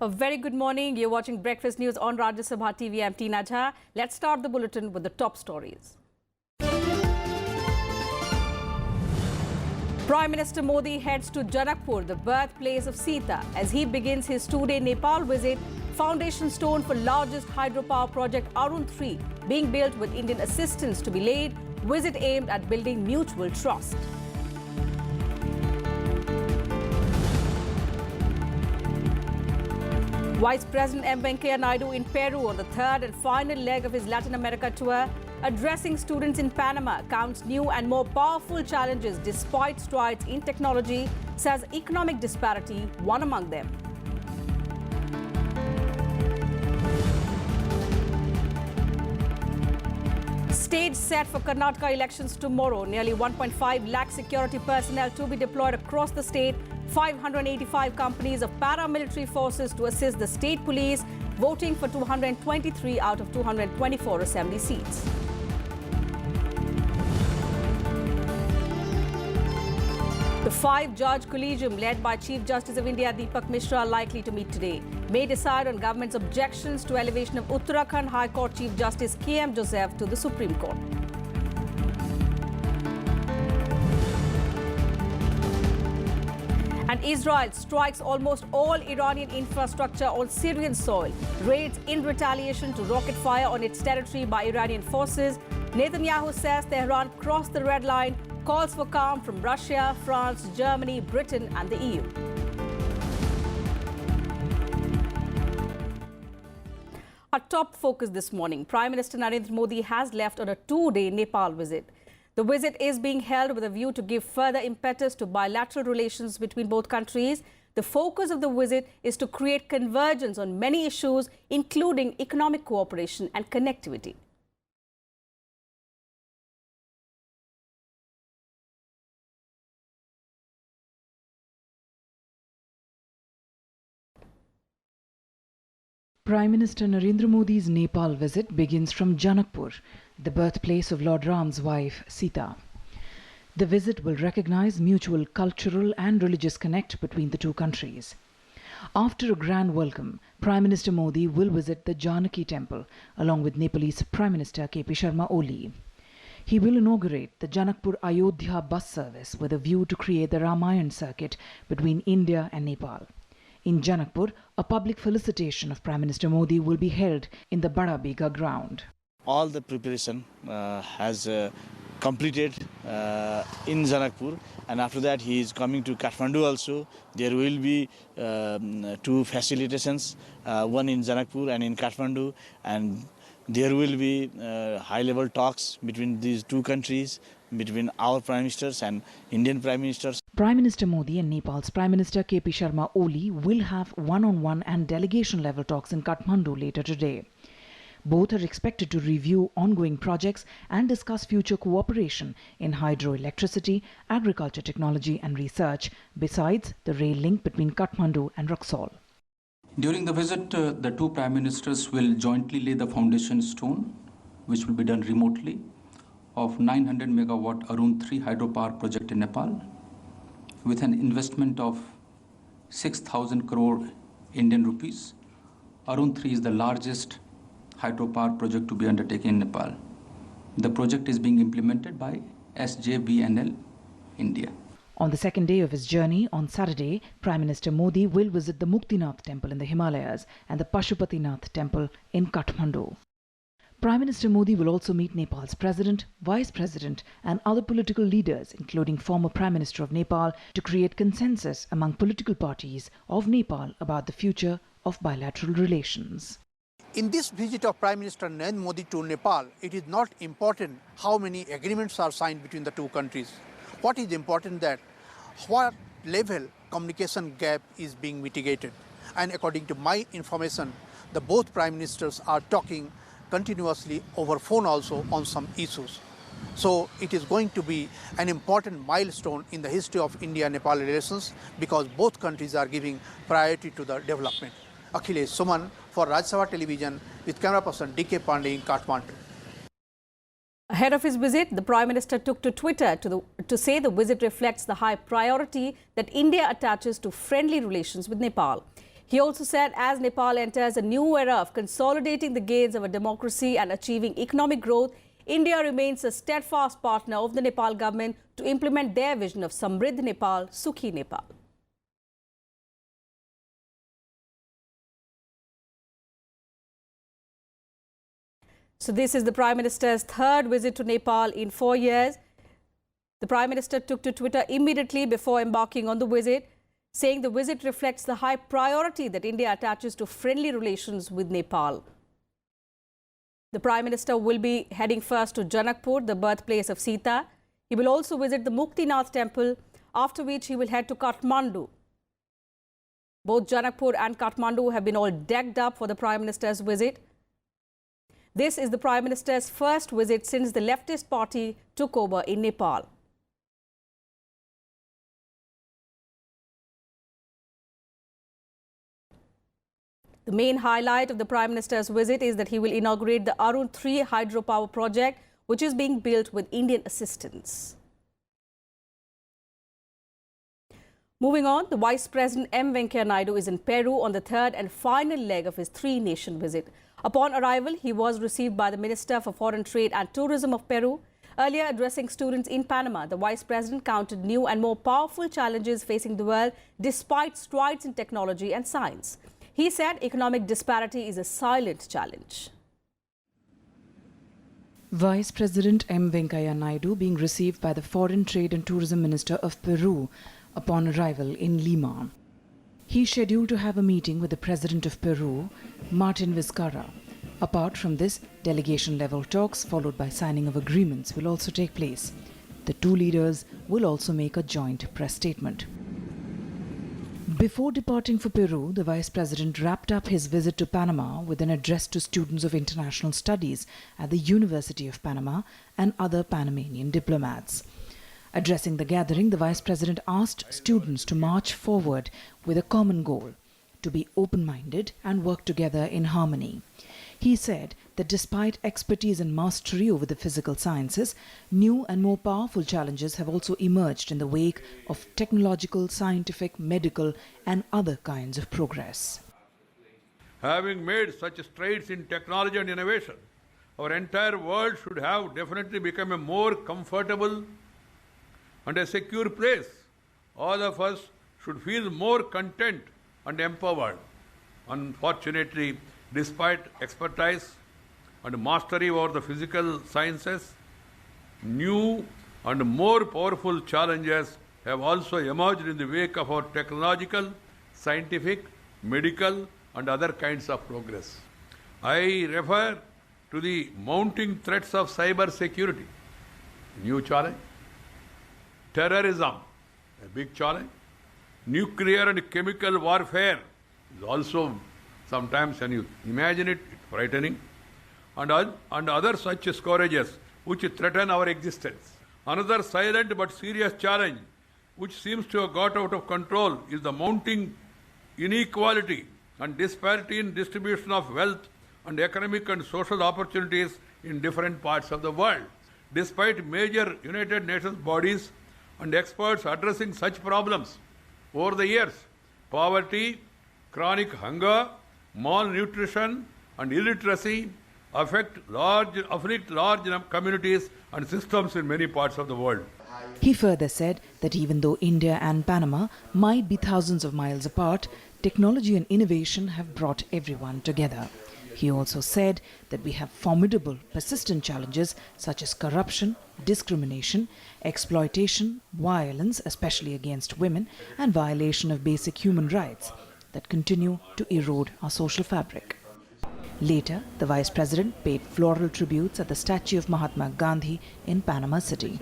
A very good morning. You're watching Breakfast News on Rajya Sabha TV. I'm Tina Jha. Let's start the bulletin with the top stories. Prime Minister Modi heads to Janakpur, the birthplace of Sita, as he begins his two-day Nepal visit. Foundation stone for largest hydropower project Arun 3 being built with Indian assistance to be laid. Visit aimed at building mutual trust. Vice President M. Venkaiah Naidu in Peru on the third and final leg of his Latin America tour. Addressing students in Panama counts new and more powerful challenges despite strides in technology, says economic disparity one among them. Stage set for Karnataka elections tomorrow. Nearly 1.5 lakh security personnel to be deployed across the state. 585 companies of paramilitary forces to assist the state police, voting for 223 out of 224 assembly seats. The five-judge collegium led by Chief Justice of India Deepak Mishra are likely to meet today. May decide on government's objections to elevation of Uttarakhand High Court Chief Justice K.M. Joseph to the Supreme Court. And Israel strikes almost all Iranian infrastructure on Syrian soil. Raids in retaliation to rocket fire on its territory by Iranian forces. Netanyahu says Tehran crossed the red line. Calls for calm from Russia, France, Germany, Britain and the EU. Our top focus this morning. Prime Minister Narendra Modi has left on a two-day Nepal visit. The visit is being held with a view to give further impetus to bilateral relations between both countries. The focus of the visit is to create convergence on many issues, including economic cooperation and connectivity. Prime Minister Narendra Modi's Nepal visit begins from Janakpur, the birthplace of Lord Ram's wife, Sita. The visit will recognize mutual cultural and religious connect between the two countries. After a grand welcome, Prime Minister Modi will visit the Janaki temple along with Nepalese Prime Minister K.P. Sharma Oli. He will inaugurate the Janakpur Ayodhya bus service with a view to create the Ramayan circuit between India and Nepal. In Janakpur, a public felicitation of Prime Minister Modi will be held in the Bada Bega ground. All the preparation has completed in Janakpur, and after that he is coming to Kathmandu also. There will be two facilitations, one in Janakpur and in Kathmandu, and there will be high-level talks between these two countries, between our Prime Ministers and Indian Prime Ministers. Prime Minister Modi and Nepal's Prime Minister K.P. Sharma Oli will have one-on-one and delegation-level talks in Kathmandu later today. Both are expected to review ongoing projects and discuss future cooperation in hydroelectricity, agriculture technology and research, besides the rail link between Kathmandu and Raxaul. During the visit, the two Prime Ministers will jointly lay the foundation stone, which will be done remotely, of 900 megawatt Arun 3 hydropower project in Nepal, with an investment of 6,000 crore Indian rupees. Arun 3 is the largest hydropower project to be undertaken in Nepal. The project is being implemented by SJVNL India. On the second day of his journey, on Saturday, Prime Minister Modi will visit the Muktinath temple in the Himalayas and the Pashupatinath temple in Kathmandu. Prime Minister Modi will also meet Nepal's President, Vice President and other political leaders, including former Prime Minister of Nepal, to create consensus among political parties of Nepal about the future of bilateral relations. In this visit of Prime Minister Narendra Modi to Nepal, it is not important how many agreements are signed between the two countries. What is important that what level communication gap is being mitigated. And according to my information, the both Prime Ministers are talking continuously over phone also on some issues. So it is going to be an important milestone in the history of India-Nepal relations because both countries are giving priority to the development. Akhilesh Suman for Rajya Sabha Television with camera person D.K. Pandey in Kathmandu. Ahead of his visit, the Prime Minister took to Twitter to say the visit reflects the high priority that India attaches to friendly relations with Nepal. He also said as Nepal enters a new era of consolidating the gains of a democracy and achieving economic growth, India remains a steadfast partner of the Nepal government to implement their vision of Samriddh Nepal, Sukhi Nepal. So this is the Prime Minister's third visit to Nepal in 4 years. The Prime Minister took to Twitter immediately before embarking on the visit, saying the visit reflects the high priority that India attaches to friendly relations with Nepal. The Prime Minister will be heading first to Janakpur, the birthplace of Sita. He will also visit the Muktinath temple, after which he will head to Kathmandu. Both Janakpur and Kathmandu have been all decked up for the Prime Minister's visit. This is the Prime Minister's first visit since the leftist party took over in Nepal. The main highlight of the Prime Minister's visit is that he will inaugurate the Arun 3 hydropower project, which is being built with Indian assistance. Moving on, the Vice President M. Venkaiah Naidu is in Peru on the third and final leg of his three-nation visit. Upon arrival, he was received by the Minister for Foreign Trade and Tourism of Peru. Earlier addressing students in Panama, the Vice President counted new and more powerful challenges facing the world despite strides in technology and science. He said economic disparity is a silent challenge. Vice President M. Venkaiah Naidu being received by the Foreign Trade and Tourism Minister of Peru upon arrival in Lima. He is scheduled to have a meeting with the President of Peru, Martin Vizcarra. Apart from this, delegation-level talks followed by signing of agreements will also take place. The two leaders will also make a joint press statement. Before departing for Peru, the Vice President wrapped up his visit to Panama with an address to students of international studies at the University of Panama and other Panamanian diplomats. Addressing the gathering, the Vice President asked students to march forward with a common goal, to be open-minded and work together in harmony. He said that despite expertise and mastery over the physical sciences, new and more powerful challenges have also emerged in the wake of technological, scientific, medical and other kinds of progress. Having made such strides in technology and innovation, our entire world should have definitely become a more comfortable and a secure place. All of us should feel more content and empowered. Unfortunately, despite expertise and mastery over the physical sciences, new and more powerful challenges have also emerged in the wake of our technological, scientific, medical and other kinds of progress. I refer to the mounting threats of cyber security, new challenge, terrorism, a big challenge, nuclear and chemical warfare is also sometimes, when you imagine it, frightening, and other such scourges which threaten our existence. Another silent but serious challenge which seems to have got out of control is the mounting inequality and disparity in distribution of wealth and economic and social opportunities in different parts of the world. Despite major United Nations bodies and experts addressing such problems over the years, poverty, chronic hunger, malnutrition and illiteracy afflict large communities and systems in many parts of the world. He further said that even though India and Panama might be thousands of miles apart, technology and innovation have brought everyone together. He also said that we have formidable, persistent challenges such as corruption, discrimination, exploitation, violence, especially against women, and violation of basic human rights that continue to erode our social fabric. Later, the Vice President paid floral tributes at the statue of Mahatma Gandhi in Panama City.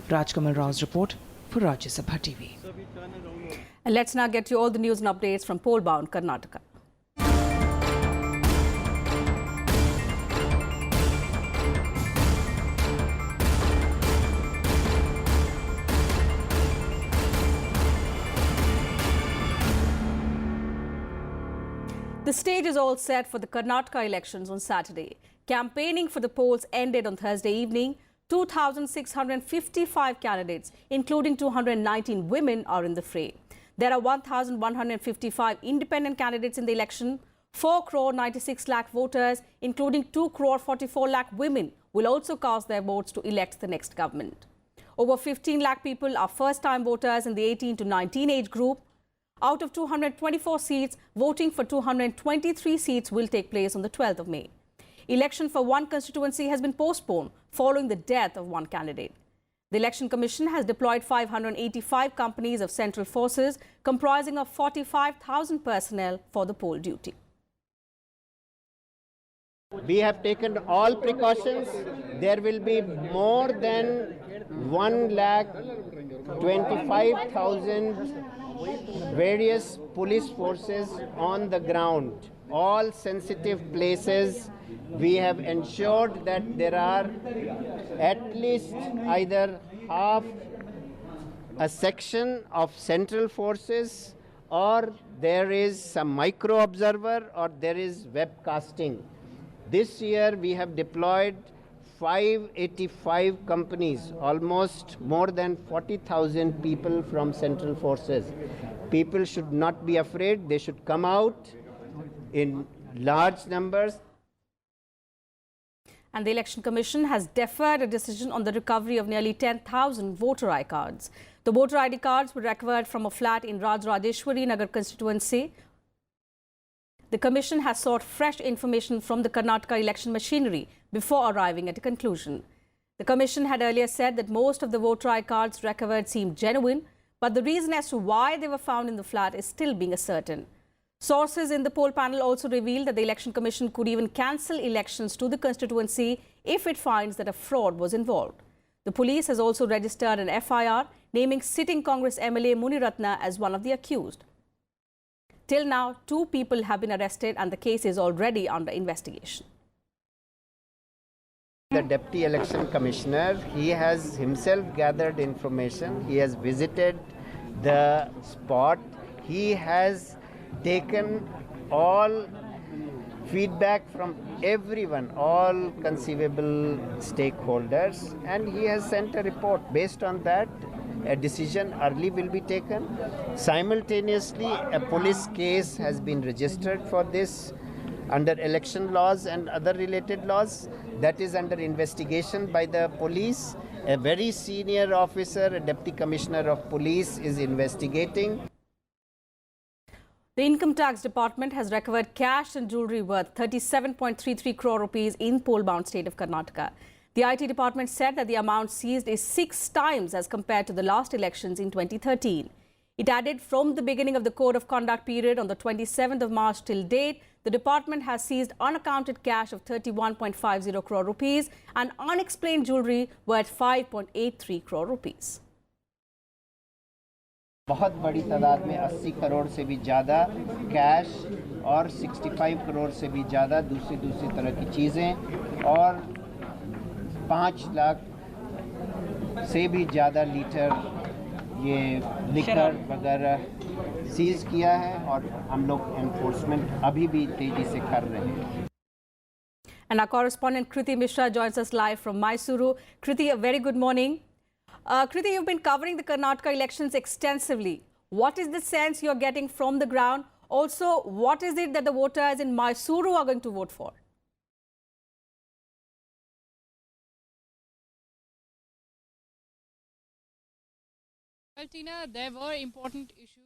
Rajkamal Rao's report for Rajya Sabha TV. And let's now get you all the news and updates from pole-bound Karnataka. The stage is all set for the Karnataka elections on Saturday. Campaigning for the polls ended on Thursday evening. 2,655 candidates, including 219 women, are in the fray. There are 1,155 independent candidates in the election. 4 crore 96 lakh voters, including 2 crore 44 lakh women, will also cast their votes to elect the next government. Over 15 lakh people are first-time voters in the 18 to 19 age group. Out of 224 seats, voting for 223 seats will take place on the 12th of May. Election for one constituency has been postponed following the death of one candidate. The Election Commission has deployed 585 companies of central forces comprising of 45,000 personnel for the poll duty. We have taken all precautions. There will be more than 1,25,000 various police forces on the ground. All sensitive places, we have ensured that there are at least either half a section of central forces, or there is some micro observer, or there is webcasting. This year we have deployed 585 companies, almost more than 40,000 people from central forces. People should not be afraid. They should come out in large numbers. And the Election Commission has deferred a decision on the recovery of nearly 10,000 voter ID cards. The voter ID cards were recovered from a flat in Rajeshwari Nagar constituency. The Commission has sought fresh information from the Karnataka election machinery before arriving at a conclusion. The Commission had earlier said that most of the voter ID cards recovered seemed genuine, but the reason as to why they were found in the flat is still being ascertained. Sources in the poll panel also revealed that the Election Commission could even cancel elections to the constituency if it finds that a fraud was involved. The police has also registered an FIR naming sitting Congress MLA Muniratna as one of the accused. Till now, 2 people have been arrested and the case is already under investigation. The Deputy Election Commissioner, he has himself gathered information. He has visited the spot. He has taken all feedback from everyone, all conceivable stakeholders, and he has sent a report. Based on that, a decision early will be taken. Simultaneously, a police case has been registered for this under election laws and other related laws. That is under investigation by the police. A very senior officer, a Deputy Commissioner of Police, is investigating. The Income Tax Department has recovered cash and jewellery worth 37.33 crore rupees in poll-bound state of Karnataka. The IT department said that the amount seized is 6 times as compared to the last elections in 2013. It added from the beginning of the Code of Conduct period on the 27th of March till date, the department has seized unaccounted cash of 31.50 crore rupees and unexplained jewellery worth 5.83 crore rupees. बहुत बड़ी तादाद में 80 करोड़ से भी ज़्यादा cash और 65 करोड़ से भी ज़्यादा दूसरी तरह की चीज़ें और 5 लाख से भी ज़्यादा लीटर ये लिकर वगैरह सीज किया है और हम लोग एनफोर्समेंट अभी भी तेज़ी से कर रहे हैं. And our correspondent Kriti Mishra joins us live from Mysuru. Kriti, a very good morning. Kriti, you've been covering the Karnataka elections extensively. What is the sense you're getting from the ground? Also, what is it that the voters in Mysuru are going to vote for? Well, Tina, there were important issues in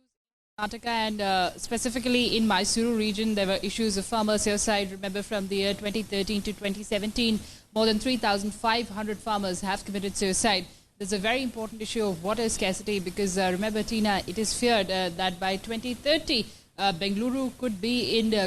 Karnataka and specifically in Mysuru region. There were issues of farmer suicide. Remember, from the year 2013 to 2017, more than 3,500 farmers have committed suicide. There's a very important issue of water scarcity because remember, Tina, it is feared that by 2030, Bengaluru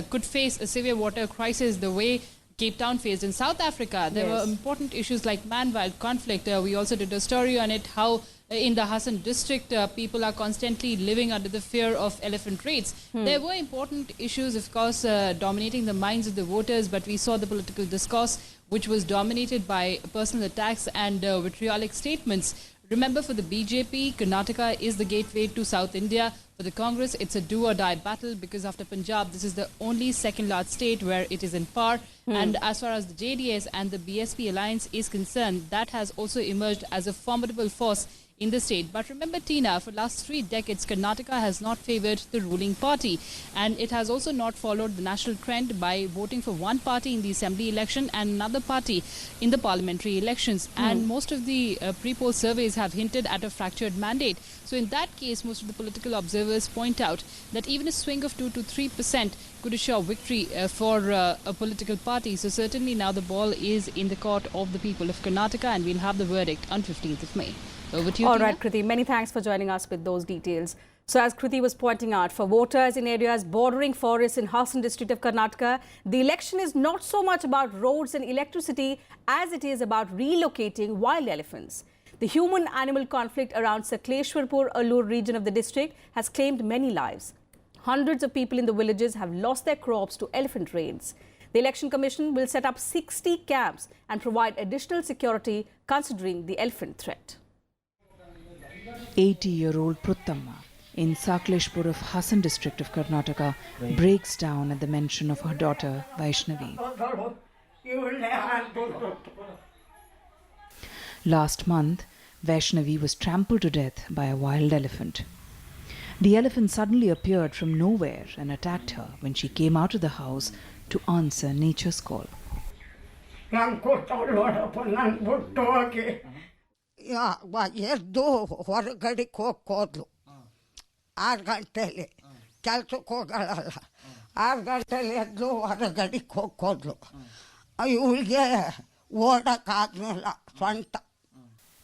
could face a severe water crisis the way Cape Town faced in South Africa. There were important issues like man-wild conflict. We also did a story on it, how in the Hassan district, people are constantly living under the fear of elephant raids. There were important issues, of course, dominating the minds of the voters, but we saw the political discourse, which was dominated by personal attacks and vitriolic statements. Remember, for the BJP, Karnataka is the gateway to South India. For the Congress, it's a do-or-die battle because after Punjab, this is the only second-large state where it is in power. And as far as the JDS and the BSP alliance is concerned, that has also emerged as a formidable force in the state. But remember, Tina, for last 3 decades, Karnataka has not favoured the ruling party, and it has also not followed the national trend by voting for one party in the assembly election and another party in the parliamentary elections. And most of the pre-poll surveys have hinted at a fractured mandate. So in that case, most of the political observers point out that even a swing of 2 to 3% could assure victory for a political party. So certainly now the ball is in the court of the people of Karnataka, and we'll have the verdict on 15th of May. Over to you, All Tina. right, Kriti, many thanks for joining us with those details. So as Kriti was pointing out, for voters in areas bordering forests in Hassan district of Karnataka, the election is not so much about roads and electricity as it is about relocating wild elephants. The human-animal conflict around Sakleshwarpur-Allur region of the district has claimed many lives. Hundreds of people in the villages have lost their crops to elephant raids. The Election Commission will set up 60 camps and provide additional security considering the elephant threat. 80-year-old Pruttamma in Sakleshpur of Hassan district of Karnataka breaks down at the mention of her daughter Vaishnavi. Last month, Vaishnavi was trampled to death by a wild elephant. The elephant suddenly appeared from nowhere and attacked her when she came out of the house to answer nature's call. ಎದ್ದು ಹೊರಗಡೆಗೆ ಹೋಗೋದ್ಲು 6 ಗಂಟೆಯಲ್ಲಿ ಕೆಲ್ಸಕ್ಕೆ ಹೋಗಳಲ್ಲ 6 ಗಂಟೆಯಲ್ಲಿ ಎದ್ದು ಹೊರಗಡೆಗೆ ಹೋಗೋದ್ಲು ಇವಳಿಗೆ ಓಡೋಕ್ಕಾಗಲಿಲ್ಲ ಸ್ವಂತ.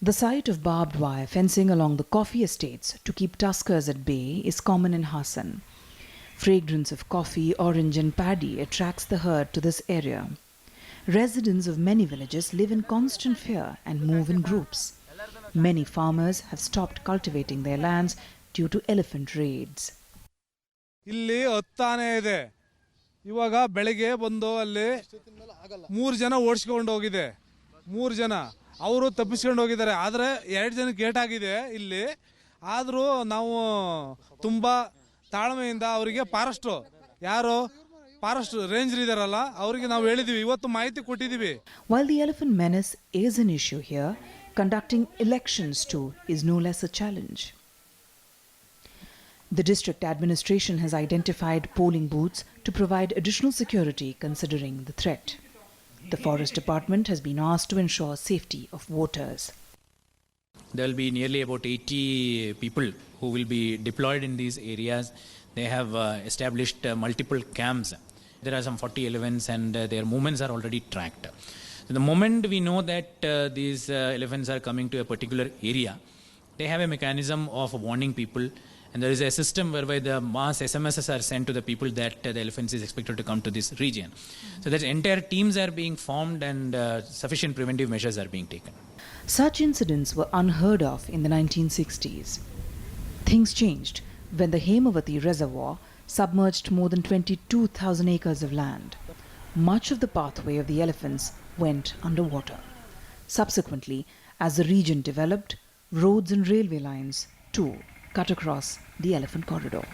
The sight of barbed wire fencing along the coffee estates to keep tuskers at bay is common in Hassan. Fragrance of coffee, orange and paddy attracts the herd to this area. Residents of many villages live in constant fear and move in groups. Many farmers have stopped cultivating their lands due to elephant raids. ಇಲ್ಲಿ 10 ಆನೆ ಇದೆ. ಇವಾಗ ಬೆಳಗ್ಗೆ ಬಂದು ಅಲ್ಲಿ 3 ಜನ ಓಡಿಸ್ಕೊಂಡು ಹೋಗಿದೆ. 3 ಜನ ಅವರು ತಪ್ಪಿಸ್ಕೊಂಡು ಹೋಗಿದ್ದಾರೆ. ಆದರೆ 2 ಜನ ಗೇಟ್ ಆಗಿದೆ ಇಲ್ಲಿ. ಆದರೂ ನಾವು ತುಂಬಾ ತಾಳ್ಮೆಯಿಂದ ಅವರಿಗೆ ಫಾರೆಸ್ಟ್ ಯಾರು ಫಾರೆಸ್ಟ್ ರೇಂಜರ್ ಇದಾರಲ್ಲ ಅವರಿಗೆ ನಾವು ಹೇಳಿದೀವಿ, ಇವತ್ತು ಮಾಹಿತಿ ಕೊಟ್ಟಿದ್ದೀವಿ. While the elephant menace is an issue here, conducting elections too is no less a challenge. The district administration has identified polling booths to provide additional security considering the threat. The forest department has been asked to ensure safety of voters. There will be nearly about 80 people who will be deployed in these areas. They have established multiple camps. There are some 40 elephants and their movements are already tracked. So the moment we know that these elephants are coming to a particular area, they have a mechanism of warning people, and there is a system whereby the mass SMSs are sent to the people that the elephants is expected to come to this region. So that entire teams are being formed and sufficient preventive measures are being taken. Such incidents were unheard of in the 1960s. Things changed when the Hemavati reservoir submerged more than 22,000 acres of land. Much of the pathway of the elephants went underwater. Subsequently, as the region developed, roads and railway lines too cut across the elephant corridor.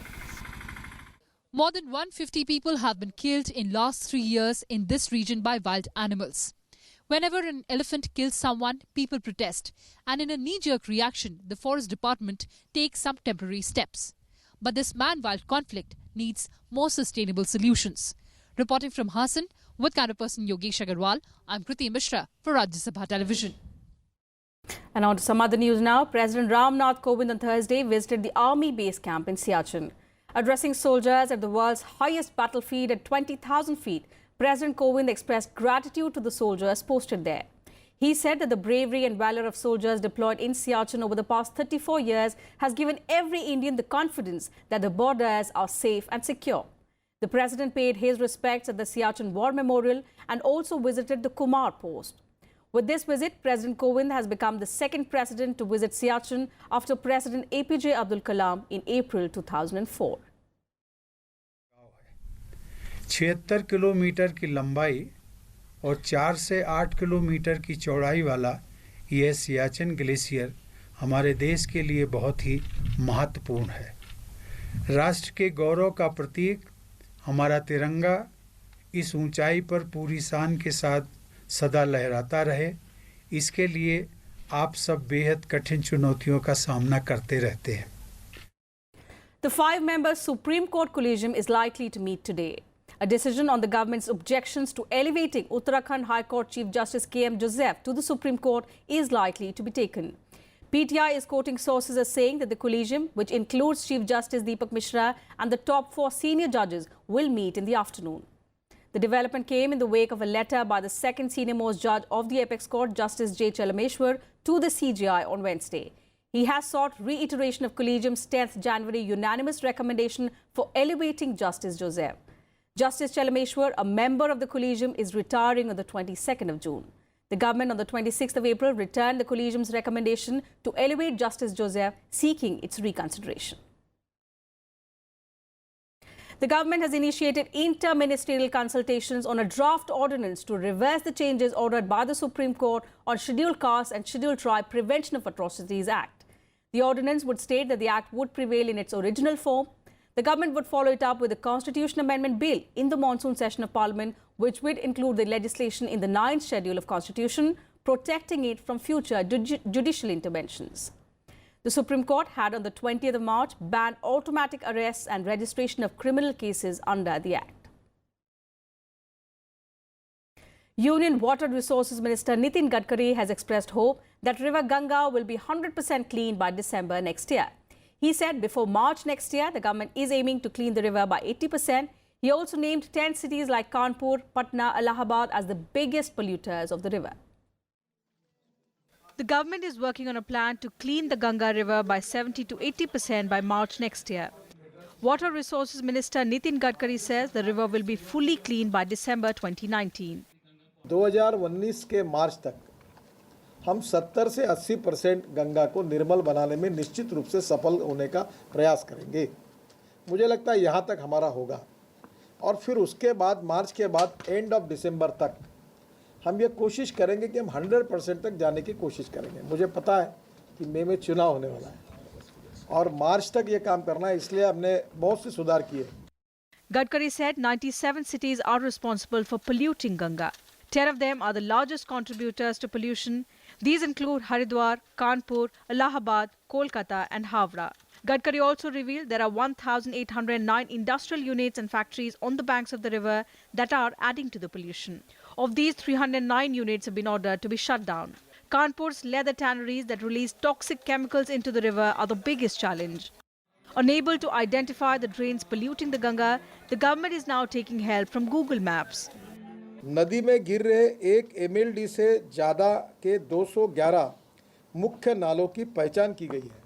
More than 150 people have been killed in last 3 years in this region by wild animals. Whenever an elephant kills someone, people protest, and in a knee-jerk reaction, the forest department takes some temporary steps. But this man-wild conflict needs more sustainable solutions. Reporting from Hassan, with counterperson Yogesh Agarwal, I'm Kriti Mishra for Rajya Sabha Television. And on to some other news now. President Ramnath Kovind on Thursday visited the army base camp in Siachen. Addressing soldiers at the world's highest battlefield at 20,000 feet, President Kovind expressed gratitude to the soldiers posted there. He said that the bravery and valor of soldiers deployed in Siachen over the past 34 years has given every Indian the confidence that the borders are safe and secure. The president paid his respects at the Siachen War Memorial and also visited the Kumar post. With this visit, President Kovind has become the second president to visit Siachen after President APJ Abdul Kalam in April 2004. 76 kilometre की लंबाई और 4 से 8 kilometre की चौड़ाई वाला यह Siachen glacier हमारे देश के लिए बहुत ही महत्वपूर्ण है। राष्ट्र के गौरव का प्रतीक हमारा तिरंगा इस ऊंचाई पर पूरी शान के साथ सदा लहराता रहे, इसके लिए आप सब बेहद कठिन चुनौतियों का सामना करते रहते हैं। The five-member Supreme Court collegium is likely to meet today. A decision on the government's objections to elevating Uttarakhand High Court Chief Justice K.M. Joseph to the Supreme Court is likely to be taken. PTI is quoting sources as saying that the collegium, which includes Chief Justice Deepak Mishra and the top 4 senior judges, will meet in the afternoon. The development came in the wake of a letter by the second senior-most judge of the Apex Court, Justice J. Chalameshwar, to the CJI on Wednesday. He has sought reiteration of Collegium's 10th January unanimous recommendation for elevating Justice Joseph. Justice Chalameshwar, a member of the Collegium, is retiring on the 22nd of June. The government on the 26th of April returned the Collegium's recommendation to elevate Justice Joseph, seeking its reconsideration. The government has initiated inter-ministerial consultations on a draft ordinance to reverse the changes ordered by the Supreme Court on Scheduled Caste and Scheduled Tribe Prevention of Atrocities Act. The ordinance would state that the act would prevail in its original form. The government would follow it up with a constitution amendment bill in the monsoon session of Parliament, which would include the legislation in the 9th schedule of Constitution, protecting it from future judicial interventions. The Supreme Court had on the 20th of March banned automatic arrests and registration of criminal cases under the Act. Union Water Resources Minister Nitin Gadkari has expressed hope that River Ganga will be 100% clean by December next year. He said before March next year, the government is aiming to clean the river by 80%. He also named 10 cities like Kanpur, Patna, Allahabad as the biggest polluters of the river. The government is working on a plan to clean the Ganga River by 70 to 80% by March next year. Water Resources Minister Nitin Gadkari says the river will be fully clean by December 2019. 2019 के मार्च तक हम 70 से 80% गंगा को निर्मल बनाने में निश्चित रूप से सफल होने का प्रयास करेंगे। मुझे लगता है यहाँ तक हमारा होगा और फिर उसके बाद मार्च के बाद एंड ऑफ दिसंबर तक हम ये कोशिश करेंगे कि हम 100% तक जाने की कोशिश करेंगे। मुझे पता है कि मई में चुनाव होने वाला है और मार्च तक ये काम करना है, इसलिए हमने बहुत से सुधार किए। Gadkari said 97 cities are responsible for polluting Ganga. 10 of them are the largest contributors to pollution. These include Haridwar, Kanpur, Allahabad, Kolkata and Havra. Gadkari also revealed there are 1,809 industrial units and factories on the banks of the river that are adding to the pollution. Of these, 309 units have been ordered to be shut down. Kanpur's leather tanneries that release toxic chemicals into the river are the biggest challenge. Unable to identify the drains polluting the Ganga, the government is now taking help from Google Maps. नदी में गिर रहे एक MLD से ज़्यादा के 211 मुख्य नालों की पहचान की गई है।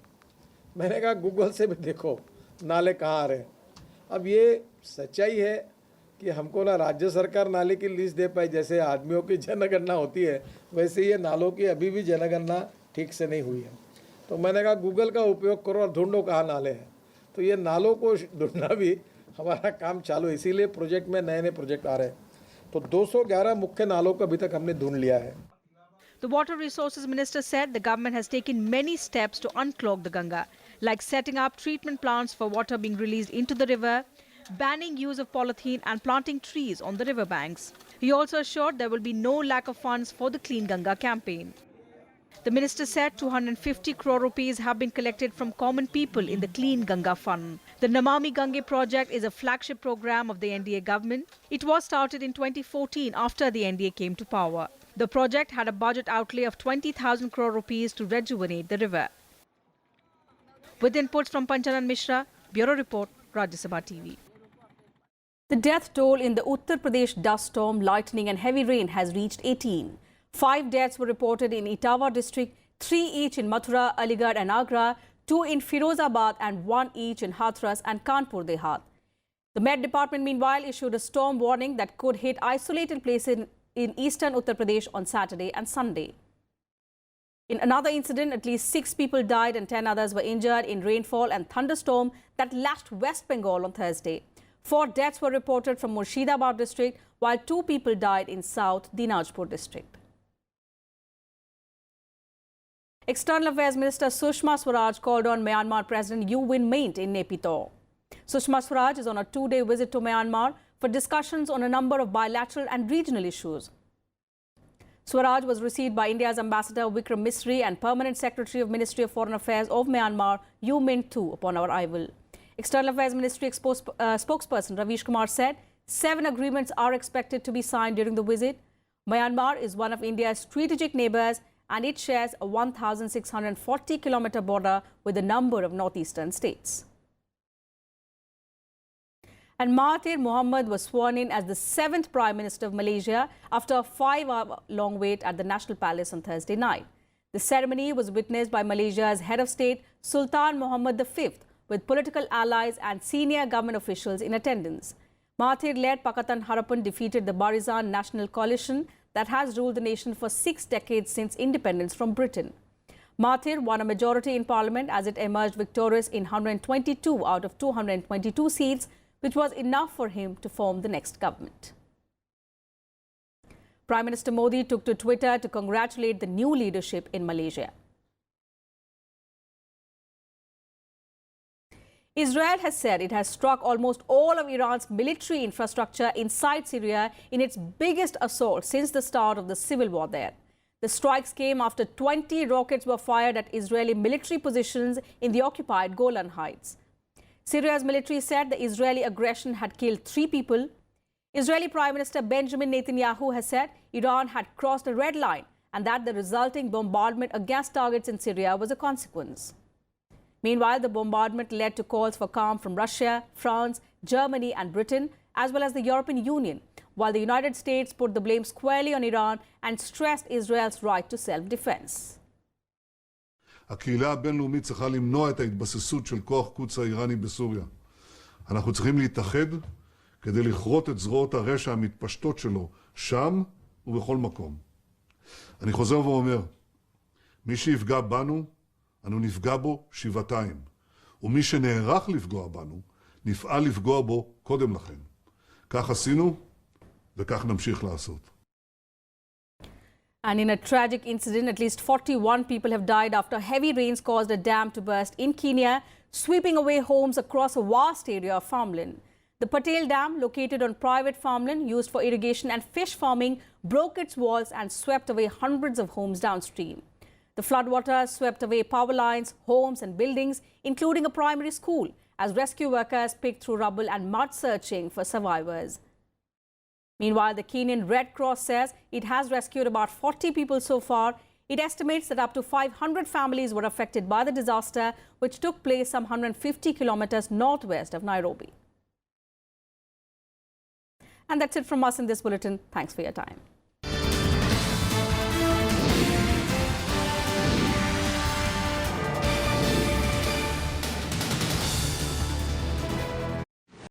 मैंने कहा गूगल से भी देखो नाले कहाँ आ रहे हैं। अब ये सच्चाई है कि हमको ना राज्य सरकार नाले की लिस्ट दे पाई, जैसे आदमियों की जनगणना होती है वैसे ये नालों की अभी भी जनगणना ठीक से नहीं हुई है। तो मैंने कहा गूगल का उपयोग करो और ढूंढो कहाँ नाले हैं। तो ये नालों को ढूंढना भी हमारा काम चालू है, इसीलिए प्रोजेक्ट में नए नए प्रोजेक्ट आ रहे हैं। तो 211 मुख्य नालों को अभी तक हमने ढूंढ लिया है। The Water Resources Minister said the government has taken many steps to unclog the Ganga, like setting up treatment plants for water being released into the river, banning use of polythene and planting trees on the river banks. He also assured there will be no lack of funds for the Clean Ganga campaign. The minister said 250 crore rupees have been collected from common people in the Clean Ganga Fund. The Namami Gange project is a flagship program of the NDA government. It was started in 2014 after the NDA came to power. The project had a budget outlay of 20,000 crore rupees to rejuvenate the river. With inputs from Panchanan Mishra, Bureau Report, Rajya Sabha TV. The death toll in the Uttar Pradesh dust storm, lightning and heavy rain has reached 18. 5 deaths were reported in Etawah district, 3 each in Mathura, Aligarh and Agra, 2 in Firozabad and 1 each in Hathras and Kanpur Dehat. The Met Department meanwhile issued a storm warning that could hit isolated places in eastern Uttar Pradesh on Saturday and Sunday. In another incident, at least 6 people died and 10 others were injured in rainfall and thunderstorm that lashed West Bengal on Thursday. 4 deaths were reported from Murshidabad district, while 2 people died in South Dinajpur district. External Affairs Minister Sushma Swaraj called on Myanmar President U Win Myint in Naypyidaw. Sushma Swaraj is on a 2-day visit to Myanmar for discussions on a number of bilateral and regional issues. Swaraj was received by India's Ambassador Vikram Misri and Permanent Secretary of Ministry of Foreign Affairs of Myanmar, U Mint II, upon arrival. External Affairs Ministry spokesperson Ravish Kumar said 7 agreements are expected to be signed during the visit. Myanmar is one of India's strategic neighbours and it shares a 1,640-kilometre border with a number of northeastern states. And Mahathir Mohamad was sworn in as the 7th Prime Minister of Malaysia after a 5-hour-long wait at the National Palace on Thursday night. The ceremony was witnessed by Malaysia's head of state, Sultan Muhammad V, with political allies and senior government officials in attendance. Mahathir-led Pakatan Harapan defeated the Barisan National Coalition that has ruled the nation for 6 decades since independence from Britain. Mahathir won a majority in parliament as it emerged victorious in 122 out of 222 seats, which was enough for him to form the next government. Prime Minister Modi took to Twitter to congratulate the new leadership in Malaysia. Israel has said it has struck almost all of Iran's military infrastructure inside Syria in its biggest assault since the start of the civil war there. The strikes came after 20 rockets were fired at Israeli military positions in the occupied Golan Heights. Syria's military said the Israeli aggression had killed 3 people. Israeli Prime Minister Benjamin Netanyahu has said Iran had crossed a red line and that the resulting bombardment against targets in Syria was a consequence. Meanwhile, the bombardment led to calls for calm from Russia, France, Germany and Britain, as well as the European Union, while the United States put the blame squarely on Iran and stressed Israel's right to self-defense. הקהילה הבינלאומית צריכה למנוע את ההתבססות של כוח קודס האיראני בסוריה. אנחנו צריכים להתאחד כדי לכרות את זרועות הרשע המתפשטות שלו שם ובכל מקום. אני חוזר ואומר, מי שיפגע בנו, אנו נפגע בו שבעתיים. ומי שנערך לפגוע בנו, נפעל לפגוע בו קודם לכן. כך עשינו וכך נמשיך לעשות. And in a tragic incident, at least 41 people have died after heavy rains caused a dam to burst in Kenya, sweeping away homes across a vast area of farmland. The Patel Dam, located on private farmland used for irrigation and fish farming, broke its walls and swept away hundreds of homes downstream. The floodwaters swept away power lines, homes and buildings, including a primary school, as rescue workers picked through rubble and mud searching for survivors. Meanwhile, the Kenyan Red Cross says it has rescued about 40 people so far. It estimates that up to 500 families were affected by the disaster, which took place some 150 kilometers northwest of Nairobi. And that's it from us in this bulletin. Thanks for your time.